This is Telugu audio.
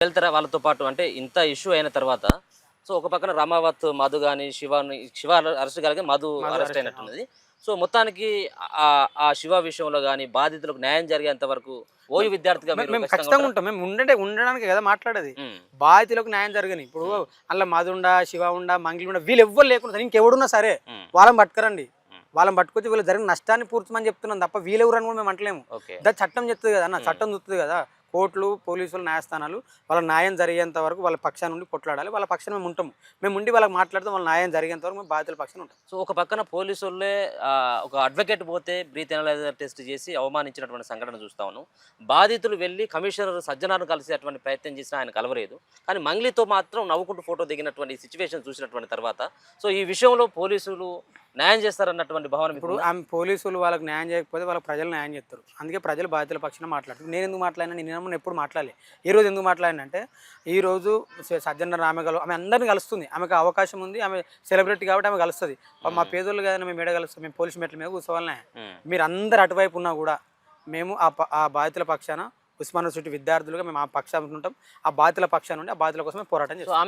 వెళ్తారా వాళ్ళతో పాటు? అంటే ఇంత ఇష్యూ అయిన తర్వాత సో ఒక పక్కన రమావత్ మధు గాని, శివ అరెస్ట్ కాలేదు, మధు అరెస్ట్ అరెస్ట్ అయినట్టున్నది. సో మొత్తానికి ఆ శివ విషయంలో గాని బాధితులకు న్యాయం జరిగేంత వరకు ఓయూ విద్యార్థిగా మీరు మేము ఖచ్చితంగా ఖచ్చితంగా ఉంటారా? ఉంటాం. మేము ఉండడానికి కదా మాట్లాడేది. హ్మ్. బాధితులకు న్యాయం జరగని ఇప్పుడు హ్మ్. అందులో మధుండా, శివ ఉండా, మంగిలి ఉండా వీళ్ళు ఎవ్వరు లేకుండా సరే ఇంకెవడున్నా సరే హ్మ్. వాళ్ళని పట్టుకురండి. హ్మ్. వాళ్ళని పట్టుకొచ్చి వీళ్ళు జరిగిన నష్టాన్ని పూడ్చమని చెప్తున్నాం తప్ప వీళ్ళెవరని కూడా మేము అంటలేము. ఓకే. చట్టం చెప్తుంది కదా అన్న, హ్మ్. చట్టం చూస్తుంది కదా. కోర్టులు, పోలీసులు, న్యాయస్థానాలు వాళ్ళ న్యాయం జరిగేంత వరకు వాళ్ళ పక్షాన నుండి కొట్లాడాలి. వాళ్ళ పక్షాన మేము ఉంటాము. మేము ఉండి వాళ్ళకి మాట్లాడతాం. వాళ్ళ న్యాయం జరిగేంత వరకు మేము బాధితుల పక్షాన ఉంటాం. సో ఒక పక్కన పోలీసోళ్ళే ఒక అడ్వకేట్ పోతే బ్రీత్ అనలైజర్ టెస్ట్ చేసి అవమానించినటువంటి సంఘటన చూస్తా ఉన్నాం. బాధితులు వెళ్లి కమిషనర్ సజ్జనార్ను కలిసేటువంటి ప్రయత్నం చేసినా ఆయన కలవలేదు. కానీ మంగ్లీతో మాత్రం నవ్వుకుంటూ ఫోటో దిగినటువంటి సిచ్యువేషన్ చూసినటువంటి తర్వాత సో ఈ విషయంలో పోలీసులు న్యాయం చేస్తారన్నటువంటి భావన ఇప్పుడు మీకుందా? ఆమె పోలీసులు వాళ్ళకి న్యాయం చేయకపోతే వాళ్ళకి ప్రజలు న్యాయం చేస్తారు. అందుకే ప్రజలు బాధితుల పక్షాన మాట్లాడతారు. నేను ఎందుకు మాట్లాడినా, నేను ఎప్పుడు మాట్లాడలే. ఈరోజు ఎందుకు మాట్లాడినా అంటే ఈరోజు సజ్జన ఆమె ఆమె అందరిని కలుస్తుంది. ఆమెకు అవకాశం ఉంది. ఆమె సెలబ్రిటీ కాబట్టి ఆమె కలుస్తుంది. మా పేదోళ్ళు కానీ మేము ఏడ కలుస్తాం. మేము పోలీసు మెట్ల మీద కూర్చోవాలనే. హ్మ్. మీరు అందరు అటువైపు ఉన్నా కూడా మేము ఆ బాధితుల పక్షాన ఉస్మానియా యూనివర్సిటీ విద్యార్థులుగా మేము ఆ పక్షాన ఉంటాం. ఆ బాధితుల పక్షాన నుండి ఆ బాధితుల కోసమే పోరాటం సో చేస్తాం.